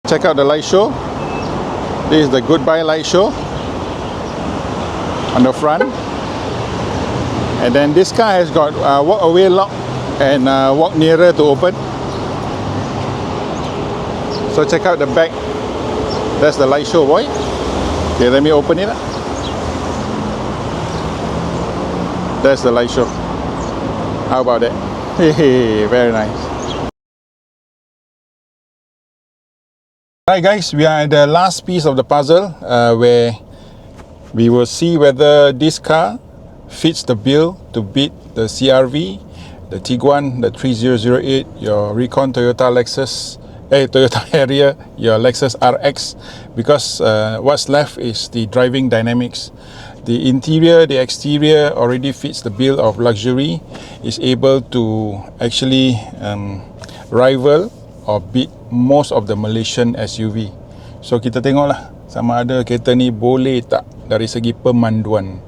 Check out the light show. This is the goodbye light show on the front. And then this car has got walk away lock and walk nearer to open. So check out the back. That's the light show, boy. Okay, let me open it up. That's the light show. How about that? Very nice. Alright guys, we are at the last piece of the puzzle where we will see whether this car fits the bill to beat the CR-V, the Tiguan, the 3008, your Recon Toyota Lexus, Toyota Harrier, your Lexus RX, because what's left is the driving dynamics. The interior, the exterior already fits the bill of luxury, is able to actually rival or beat most of the Malaysian SUV. So kita tengoklah sama ada kereta ni boleh tak dari segi pemanduan.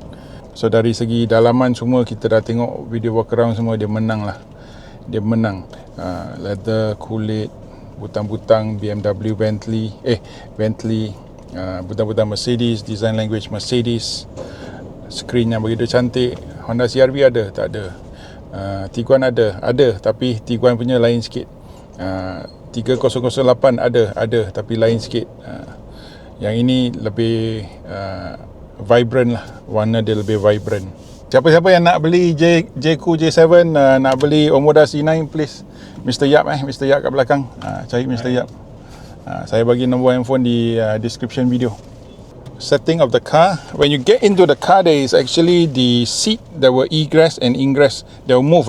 So dari segi dalaman semua kita dah tengok video walk around semua, dia menang lah. Dia menang. Leather, kulit, butang-butang BMW, Bentley, butang-butang Mercedes, design language Mercedes. Screen yang begitu cantik. Honda CR-V ada? Tak ada. Tiguan ada? Ada, tapi Tiguan punya lain sikit. 3008 ada tapi lain sikit. Yang ini lebih vibrant lah, warna dia lebih vibrant. Siapa-siapa yang nak beli Jaecoo J7, nak beli Omoda C9, please Mr. Yap Mr. Yap kat belakang, cari Mr. Yap. Saya bagi nombor handphone di description video. Setting of the car. When you get into the car, there is actually the seat that will egress and ingress. They will move.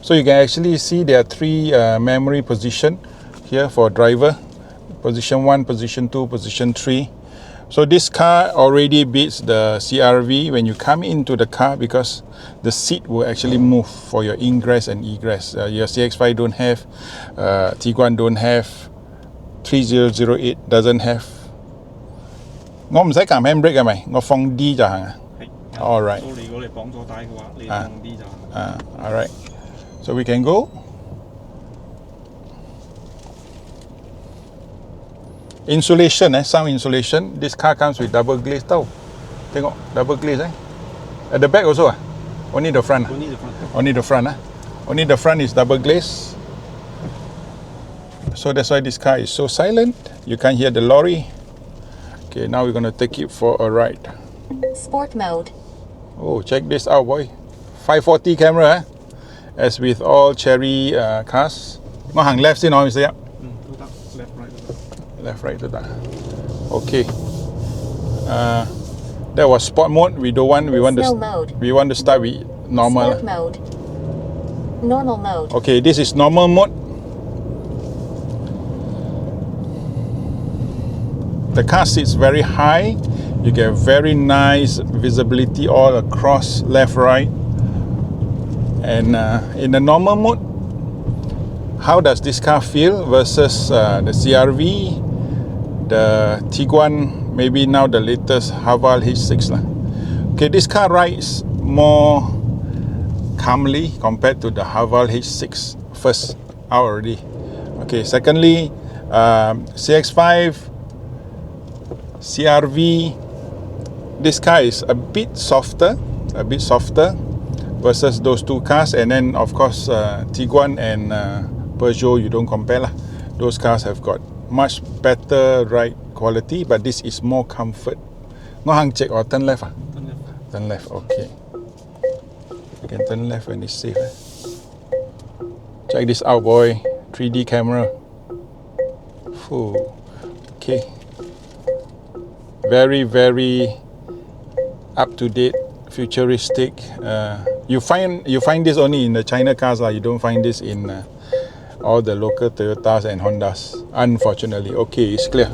So you can actually see there are 3 memory position here for driver. Position 1, position 2, position 3. So this car already beats the CR-V when you come into the car, because the seat will actually move for your ingress and egress. Your CX-5 don't have, Tiguan don't have, 3008 doesn't have. 我唔使撳 handbrake 嘅咪，我放 D 就行啊。Alright. 如果你綁咗帶嘅話，你放 D 就行。Alright. So we can go. Insulation, sound insulation. This car comes with double glaze tau. Tengok, double glaze At the back also Only the front. Only the front. Only the front Only the front is double glaze. So that's why this car is so silent. You can't hear the lorry. Okay, now we're gonna take it for a ride. Sport mode. Oh, check this out, boy. 540 camera, as with all Cherry cars. Nó hàng left xin nói Mr. Yap. Left, right to that. Okay. That was sport mode. We want to start with normal. Sport mode. Normal mode. Okay, this is normal mode. The car sits very high. You get very nice visibility all across, left, right. And in the normal mode, how does this car feel versus the CR-V, the Tiguan, maybe now the latest Haval H6 lah. Okay, this car rides more calmly compared to the Haval H6. First, out already. Okay, secondly, CX-5, CR-V, this car is a bit softer versus those two cars. And then of course Tiguan and Peugeot, you don't compare lah. Those cars have got much better ride quality, but this is more comfort. No hang check or turn left Turn left. Turn left, okay. You can turn left when it's safe. Check this out, boy. 3D camera. Ooh. Okay. Very, very up to date, futuristic. You find this only in the China cars lah. You don't find this in all the local Toyotas and Hondas, unfortunately. Okay, it's clear.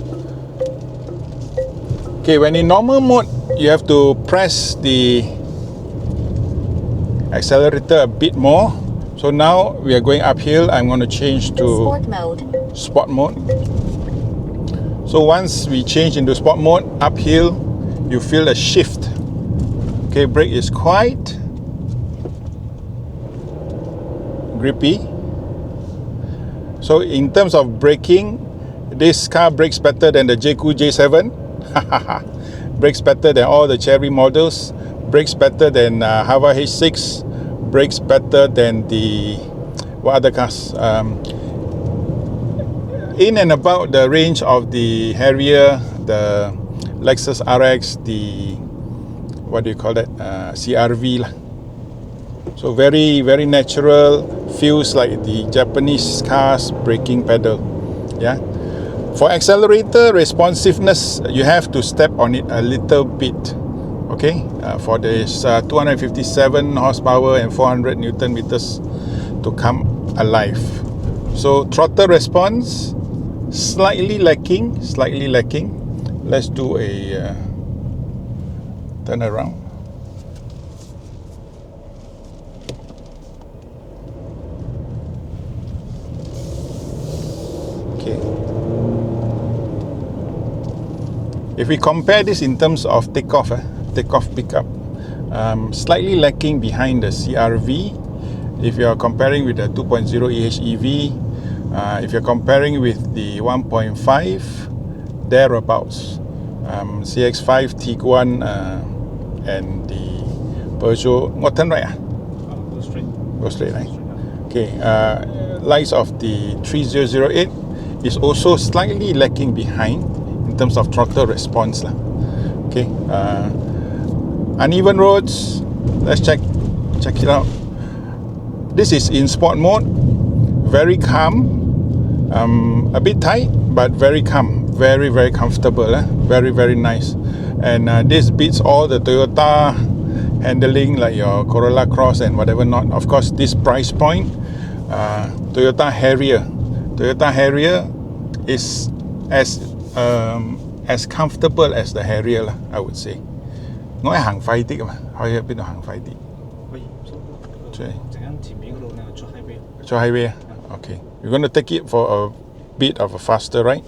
Okay, when in normal mode, you have to press the accelerator a bit more. So now we are going uphill. I'm going to change to sport mode. So once we change into sport mode, uphill, you feel a shift. Okay, brake is quite grippy. So in terms of braking, this car brakes better than the Jaecoo J7. Brakes better than all the Cherry models. Brakes better than Hava H6. Brakes better than the what other cars? In and about the range of the Harrier, the Lexus RX, the what do you call that? CRV lah. So very natural. Feels like the Japanese cars braking pedal. Yeah. For accelerator responsiveness, you have to step on it a little bit. Okay. For this 257 horsepower and 400 Newton meters to come alive. So throttle response slightly lacking. Let's do a turn around. Okay. If we compare this in terms of takeoff pickup, slightly lacking behind the CRV. If you are comparing with the 2.0 EHEV, if you're comparing with the 1.5, thereabouts. CX-5, Tiguan, and the Peugeot. What turn right? Go straight. Go straight, right? Okay. Likes of the 3008 is also slightly lacking behind in terms of throttle response. Okay. Uneven roads. Let's check it out. This is in sport mode. Very calm. A bit tight, but very calm. Very comfortable. Very nice. And this beats all the Toyota handling, like your Corolla Cross and whatever not. Of course, this price point, Toyota Harrier is as comfortable as the Harrier lah, I would say. 我係行快啲㗎嘛，可以喺邊度行快啲？喂，陣間前面嗰度咧出 highway。出 highway. Okay. You're going to take it for a bit of a faster ride.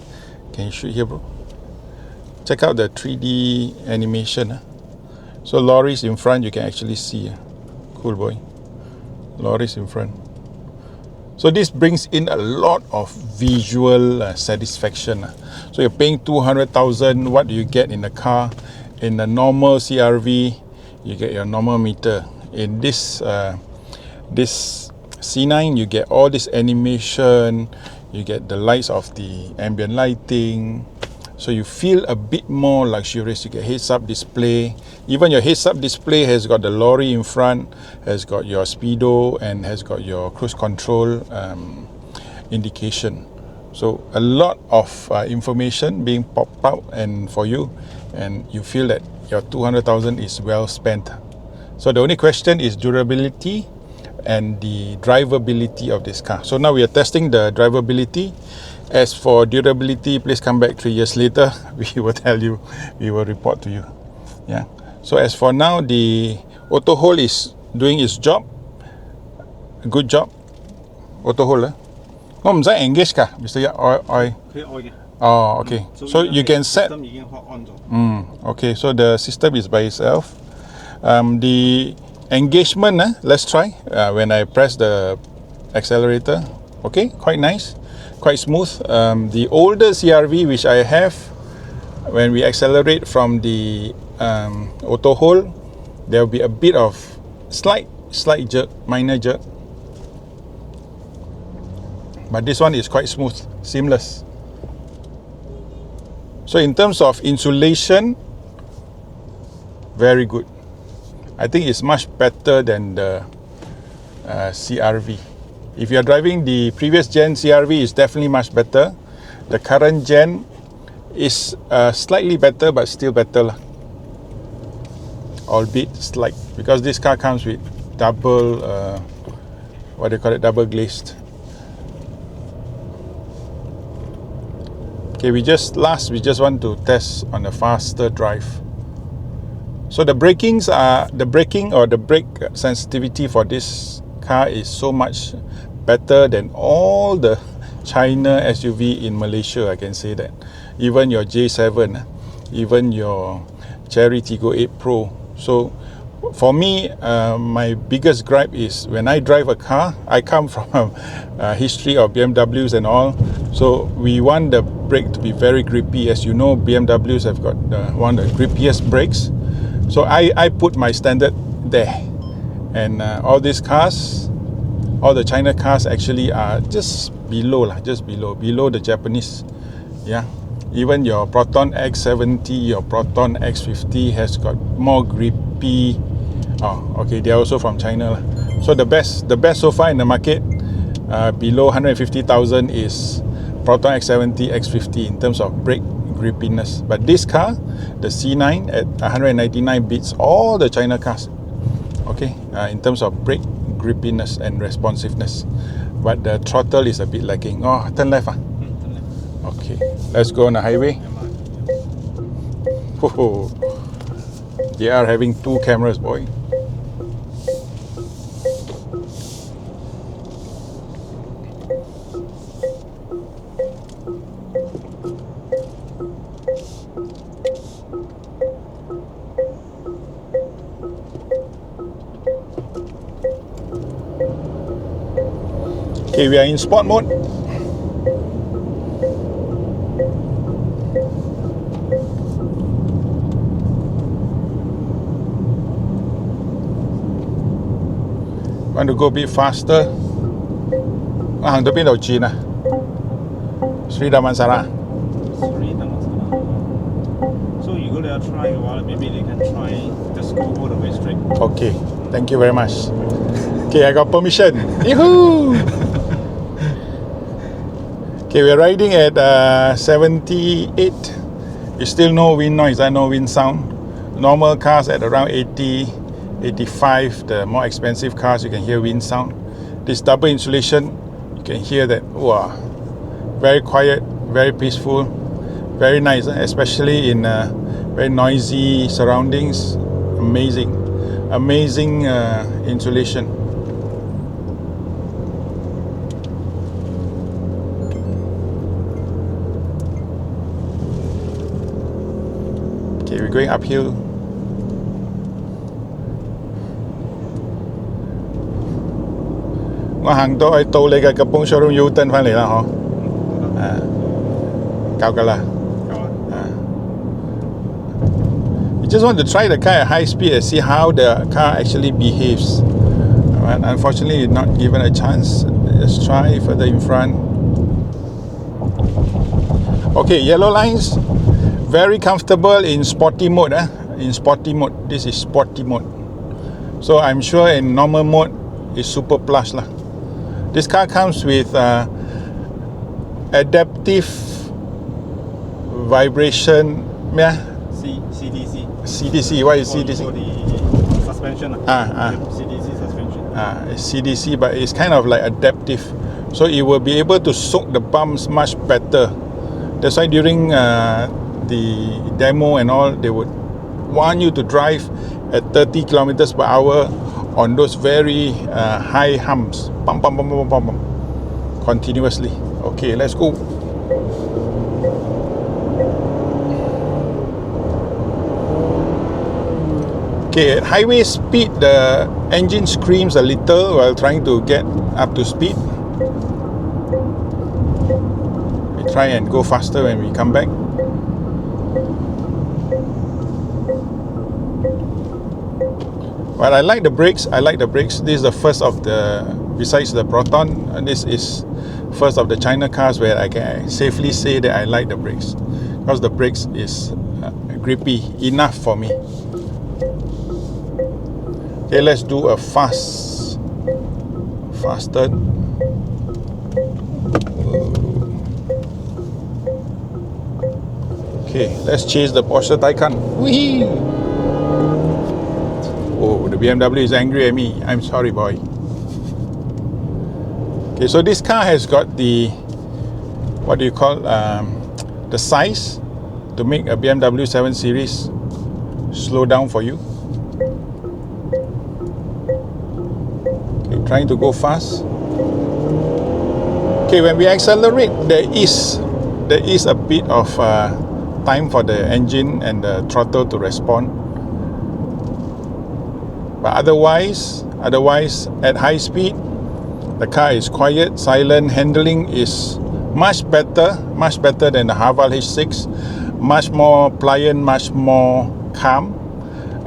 Can you shoot here, bro? Check out the 3D animation. So lorries in front, you can actually see. Cool boy. Lorries in front. So this brings in a lot of visual satisfaction. So you're paying 200,000. What do you get in the car? In a normal CRV, you get your normal meter. In this this C9, you get all this animation. You get the lights of the ambient lighting. So you feel a bit more luxurious. You get heads-up display. Even your heads-up display has got the lorry in front, has got your speedo, and has got your cruise control indication. So a lot of information being popped out and for you, and you feel that your 200,000 is well spent. So the only question is durability and the drivability of this car. So now we are testing the drivability. As for durability, please come back 3 years later. We will tell you, we will report to you. Yeah. So as for now, the auto hold is doing its job. Good job. Auto hold. 我唔使 engage 㗎 Mr. Yap. 佢愛嘅。Oh, okay. So you can set. System 已經on咗。Okay. So the system is by itself. The engagement, let's try. When I press the accelerator, okay, quite nice, quite smooth. The older CRV which I have, when we accelerate from the auto hold, there will be a bit of slight jerk, minor jerk. But this one is quite smooth, seamless. So in terms of insulation, very good. I think it's much better than the CRV. If you are driving the previous gen CRV, it's definitely much better. The current gen is slightly better, but still better, albeit slight, because this car comes with double, what do you call it, double glazed. Okay, we just want to test on a faster drive. So the braking or the brake sensitivity for this car is so much better than all the China SUV in Malaysia, I can say that. Even your J7, even your Cherry Tiggo 8 Pro. So for me, my biggest gripe is when I drive a car, I come from a history of BMWs and all. So we want the brake to be very grippy. As you know, BMWs have got one of the grippiest brakes. So I put my standard there. And all these cars, all the China cars actually are just below the Japanese. Yeah, even your Proton X70, your Proton X50 has got more grippy. Oh, okay, they are also from China. So the best so far in the market, below 150,000 is Proton X70, X50 in terms of brake grippiness. But this car, the C9 at 199, beats all the China cars. Okay, in terms of brake grippiness and responsiveness. But the throttle is a bit lacking. Oh, turn left. Okay, let's go on the highway. Whoa. They are having 2 cameras, boy. Okay, we are in sport mode. Want to go a bit faster? Hàng tới bên đầu Chín à? Sri Damansara. So you go there try a while, maybe they can try just go all the way straight. Okay, thank you very much. Okay, I got permission. Yahoo! Okay, we're riding at 78. You still no wind noise, no wind sound. Normal cars at around 80, 85. The more expensive cars, you can hear wind sound. This double insulation, you can hear that. Wow, very quiet, very peaceful, very nice, especially in very noisy surroundings. Amazing insulation. Okay, we're going uphill. Tôi hàng tới tàu嚟嘅Kapong Showroom U-turn 翻嚟啦，嗬。夠㗎啦。You just want to try the car at high speed and see how the car actually behaves. But unfortunately, you're not given a chance. Let's try further in front. Okay, yellow lines. Very comfortable in sporty mode. In sporty mode. This is sporty mode. So I'm sure in normal mode, it's super plush lah. This car comes with adaptive vibration. Yeah. CDC. CDC. What is CDC? For the suspension. CDC suspension. It's CDC, but it's kind of like adaptive. So it will be able to soak the bumps much better. That's why during the demo and all, they would want you to drive at 30 kilometers per hour on those very high humps. Bum, bum, bum, bum, bum, bum, continuously. Okay, let's go. Okay, at highway speed, the engine screams a little while trying to get up to speed. We try and go faster when we come back. But I like the brakes. This is the first of the, besides the Proton, this is first of the China cars where I can safely say that I like the brakes, because the brakes is grippy enough for me. Okay, let's do a fast turn. Okay, let's chase the Porsche Taycan. Whee! Oh, the BMW is angry at me. I'm sorry, boy. Okay, so this car has got the, what do you call, the size to make a BMW 7 Series slow down for you. Okay, trying to go fast. Okay, when we accelerate, there is a bit of time for the engine and the throttle to respond. But otherwise, at high speed, the car is quiet, silent, handling is much better than the Haval H6, much more pliant, much more calm,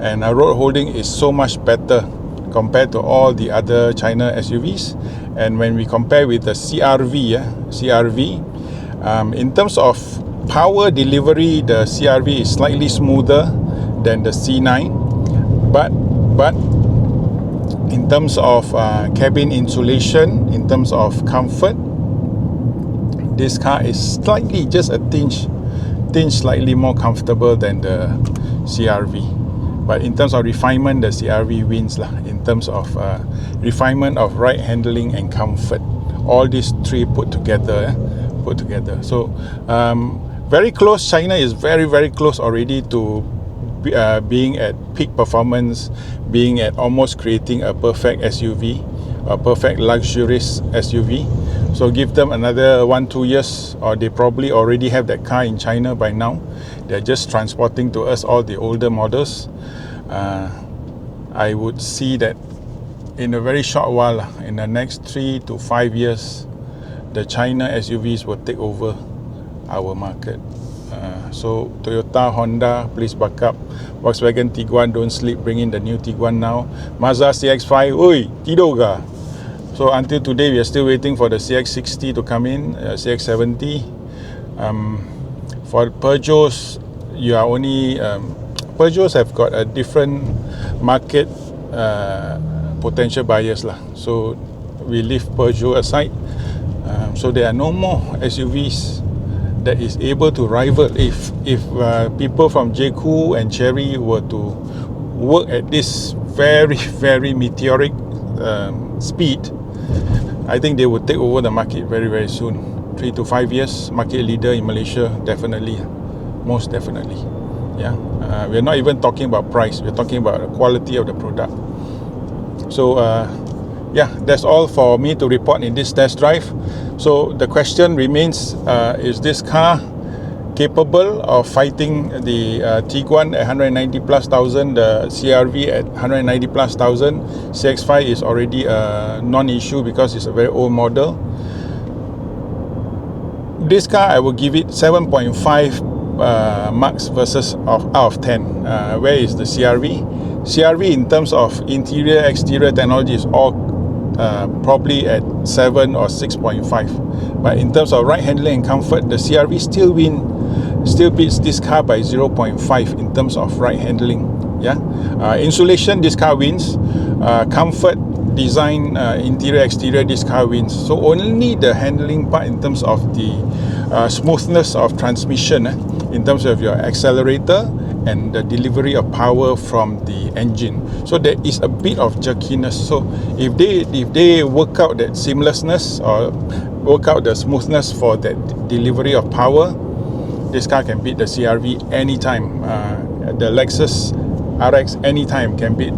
and road holding is so much better compared to all the other China SUVs. And when we compare with the CRV, in terms of power delivery, the CRV is slightly smoother than the C9, but in terms of cabin insulation, in terms of comfort, this car is slightly, just a tinge slightly more comfortable than the CRV. But in terms of refinement, the CRV wins lah. In terms of refinement of ride handling and comfort, all these three put together. So very close. China is very close already to being at peak performance, being at almost creating a perfect SUV, a perfect luxurious SUV. So give them another 1-2 years, or they probably already have that car in China by now. They're just transporting to us all the older models. I would see that in a very short while, in the next 3 to 5 years, the China SUVs will take over our market. So Toyota, Honda, please back up. Volkswagen Tiguan, don't sleep, bring in the new Tiguan now. Mazda CX-5, oi, tidur ka? So until today, we are still waiting for the CX-60 to come in, CX-70. For Peugeots, you are only Peugeots have got a different market potential buyers lah. So we leave Peugeot aside. So there are no more SUVs that is able to rival. If people from Jaecoo and Chery were to work at this very meteoric speed, I think they would take over the market very soon. 3 to 5 years, market leader in Malaysia, definitely, most definitely. Yeah, we're not even talking about price, we're talking about the quality of the product. So yeah, that's all for me to report in this test drive. So the question remains, is this car capable of fighting the Tiguan at 190 plus thousand, the CRV at 190 plus thousand? CX-5 is already a non-issue because it's a very old model. This car, I will give it 7.5 marks versus out of 10. Where is the CRV? CRV in terms of interior, exterior technology is all probably at 7 or 6.5. But in terms of ride handling and comfort, the CRV still beats this car by 0.5 in terms of ride handling. Yeah, insulation, this car wins. Comfort, design, interior, exterior, this car wins. So only the handling part in terms of the smoothness of transmission, in terms of your accelerator and the delivery of power from the engine. So there is a bit of jerkiness. So if they work out that seamlessness or work out the smoothness for that delivery of power, this car can beat the CRV anytime. The Lexus RX anytime can beat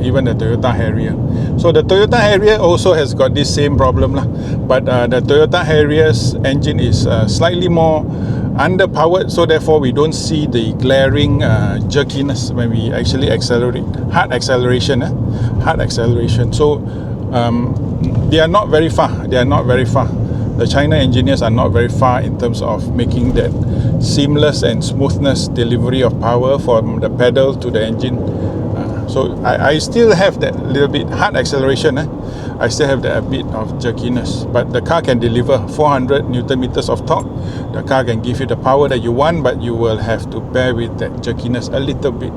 even the Toyota Harrier. So the Toyota Harrier also has got this same problem lah. But the Toyota Harrier's engine is slightly more underpowered, so therefore we don't see the glaring jerkiness when we actually accelerate. Hard acceleration. So they are not very far. The China engineers are not very far in terms of making that seamless and smoothness delivery of power from the pedal to the engine. So I still have that little bit hard acceleration. I still have that a bit of jerkiness, but the car can deliver 400 Newton meters of torque. The car can give you the power that you want, but you will have to bear with that jerkiness a little bit.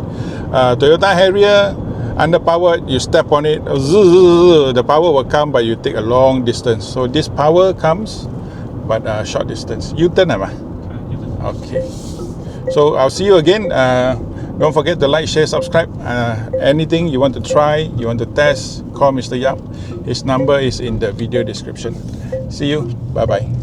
Toyota Harrier, underpowered, you step on it, the power will come, but you take a long distance. So this power comes, but short distance. U-turn, okay. So I'll see you again. Don't forget to like, share, subscribe. Anything you want to try, you want to test, call Mr. Yap. His number is in the video description. See you. Bye-bye.